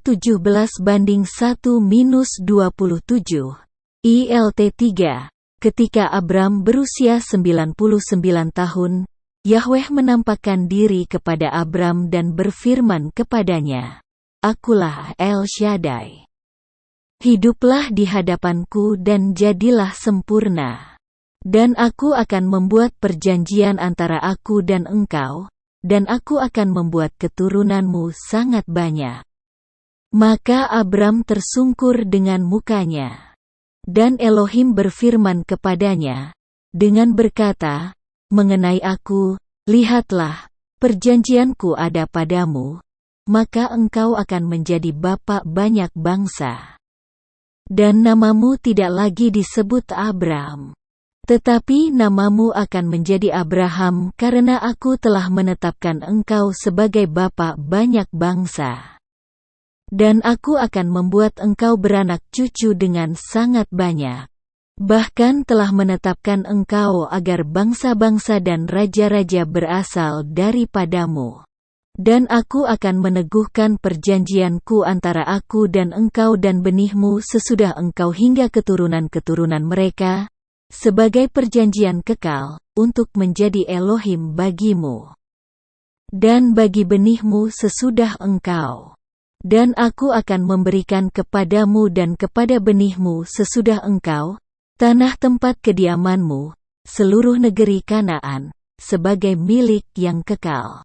17:1-27. ILT3. Ketika Abram berusia 99 tahun, Yahweh menampakkan diri kepada Abram dan berfirman kepadanya, "Akulah El Shaddai. Hiduplah di hadapanku dan jadilah sempurna. Dan aku akan membuat perjanjian antara aku dan engkau, dan aku akan membuat keturunanmu sangat banyak." Maka Abram tersungkur dengan mukanya. Dan Elohim berfirman kepadanya, dengan berkata, "Mengenai aku, lihatlah, perjanjianku ada padamu, maka engkau akan menjadi bapa banyak bangsa. Dan namamu tidak lagi disebut Abram, tetapi namamu akan menjadi Abraham karena aku telah menetapkan engkau sebagai bapa banyak bangsa. Dan aku akan membuat engkau beranak cucu dengan sangat banyak. Bahkan telah menetapkan engkau agar bangsa-bangsa dan raja-raja berasal daripadamu. Dan aku akan meneguhkan perjanjianku antara aku dan engkau dan benihmu sesudah engkau hingga keturunan-keturunan mereka, sebagai perjanjian kekal, untuk menjadi Elohim bagimu. Dan bagi benihmu sesudah engkau. Dan aku akan memberikan kepadamu dan kepada benihmu sesudah engkau, tanah tempat kediamanmu, seluruh negeri Kanaan, sebagai milik yang kekal.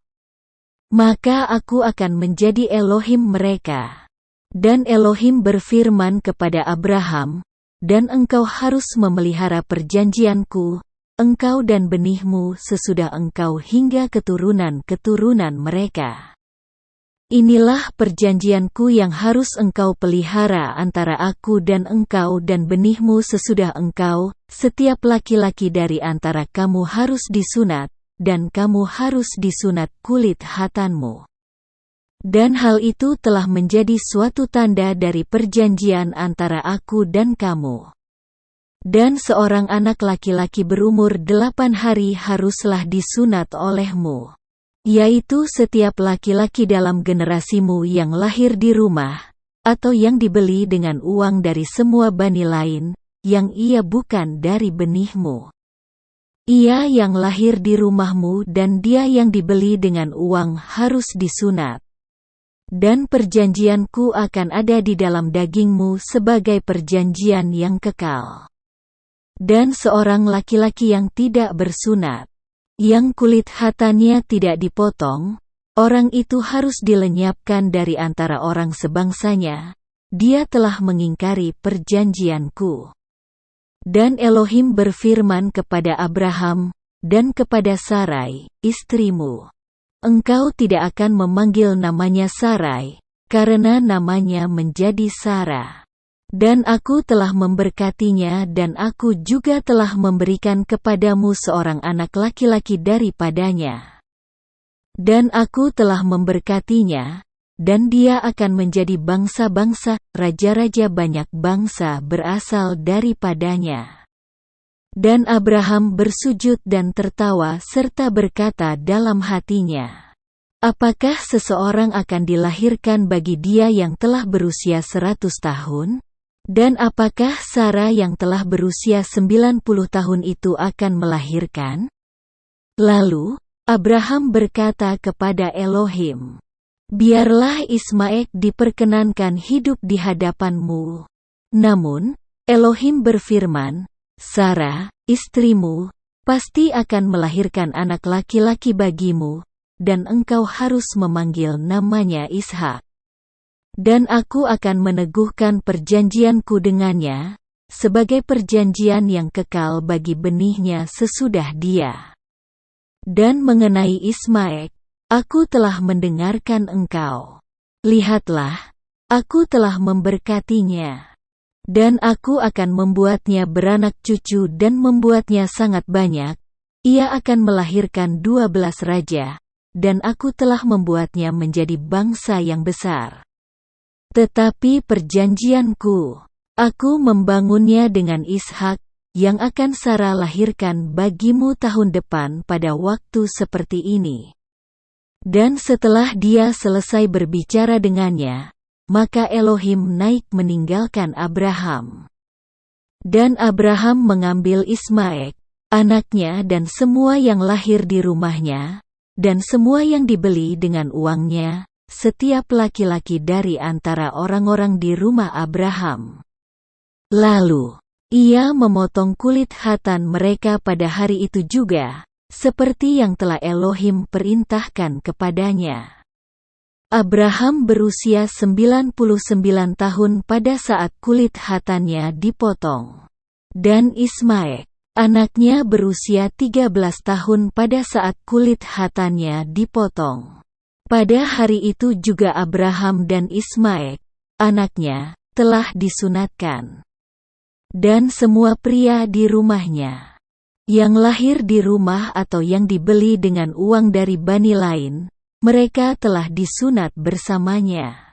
Maka aku akan menjadi Elohim mereka." Dan Elohim berfirman kepada Abraham, "Dan engkau harus memelihara perjanjianku, engkau dan benihmu sesudah engkau hingga keturunan-keturunan mereka. Inilah perjanjianku yang harus engkau pelihara antara aku dan engkau dan benihmu sesudah engkau, setiap laki-laki dari antara kamu harus disunat, dan kamu harus disunat kulit khatanmu. Dan hal itu telah menjadi suatu tanda dari perjanjian antara aku dan kamu. Dan seorang anak laki-laki berumur 8 hari haruslah disunat olehmu. Yaitu setiap laki-laki dalam generasimu yang lahir di rumah, atau yang dibeli dengan uang dari semua bani lain, yang ia bukan dari benihmu. Ia yang lahir di rumahmu dan dia yang dibeli dengan uang harus disunat. Dan perjanjianku akan ada di dalam dagingmu sebagai perjanjian yang kekal. Dan seorang laki-laki yang tidak bersunat, yang kulit khatannya tidak dipotong, orang itu harus dilenyapkan dari antara orang sebangsanya. Dia telah mengingkari perjanjianku." Dan Elohim berfirman kepada Abraham, dan kepada Sarai, istrimu, "Engkau tidak akan memanggil namanya Sarai, karena namanya menjadi Sarah. Dan aku telah memberkatinya dan aku juga telah memberikan kepadamu seorang anak laki-laki daripadanya. Dan aku telah memberkatinya, dan dia akan menjadi bangsa-bangsa, raja-raja banyak bangsa berasal daripadanya." Dan Abraham bersujud dan tertawa serta berkata dalam hatinya, "Apakah seseorang akan dilahirkan bagi dia yang telah berusia 100 tahun? Dan apakah Sarah yang telah berusia 90 tahun itu akan melahirkan?" Lalu, Abraham berkata kepada Elohim, "Biarlah Ismail diperkenankan hidup di hadapanmu." Namun, Elohim berfirman, "Sarah, istrimu, pasti akan melahirkan anak laki-laki bagimu, dan engkau harus memanggil namanya Ishak. Dan aku akan meneguhkan perjanjianku dengannya, sebagai perjanjian yang kekal bagi benihnya sesudah dia. Dan mengenai Ismail, aku telah mendengarkan engkau. Lihatlah, aku telah memberkatinya. Dan aku akan membuatnya beranak cucu dan membuatnya sangat banyak. Ia akan melahirkan 12 raja, dan aku telah membuatnya menjadi bangsa yang besar. Tetapi perjanjianku, aku membangunnya dengan Ishak, yang akan Sarah lahirkan bagimu tahun depan pada waktu seperti ini." Dan setelah dia selesai berbicara dengannya, maka Elohim naik meninggalkan Abraham. Dan Abraham mengambil Ismail, anaknya dan semua yang lahir di rumahnya, dan semua yang dibeli dengan uangnya, setiap laki-laki dari antara orang-orang di rumah Abraham. Lalu, ia memotong kulit khatan mereka pada hari itu juga, seperti yang telah Elohim perintahkan kepadanya. Abraham berusia 99 tahun pada saat kulit khatannya dipotong. Dan Ismail, anaknya berusia 13 tahun pada saat kulit khatannya dipotong. Pada hari itu juga Abraham dan Ismail, anaknya, telah disunatkan. Dan semua pria di rumahnya, yang lahir di rumah atau yang dibeli dengan uang dari bani lain, mereka telah disunat bersamanya.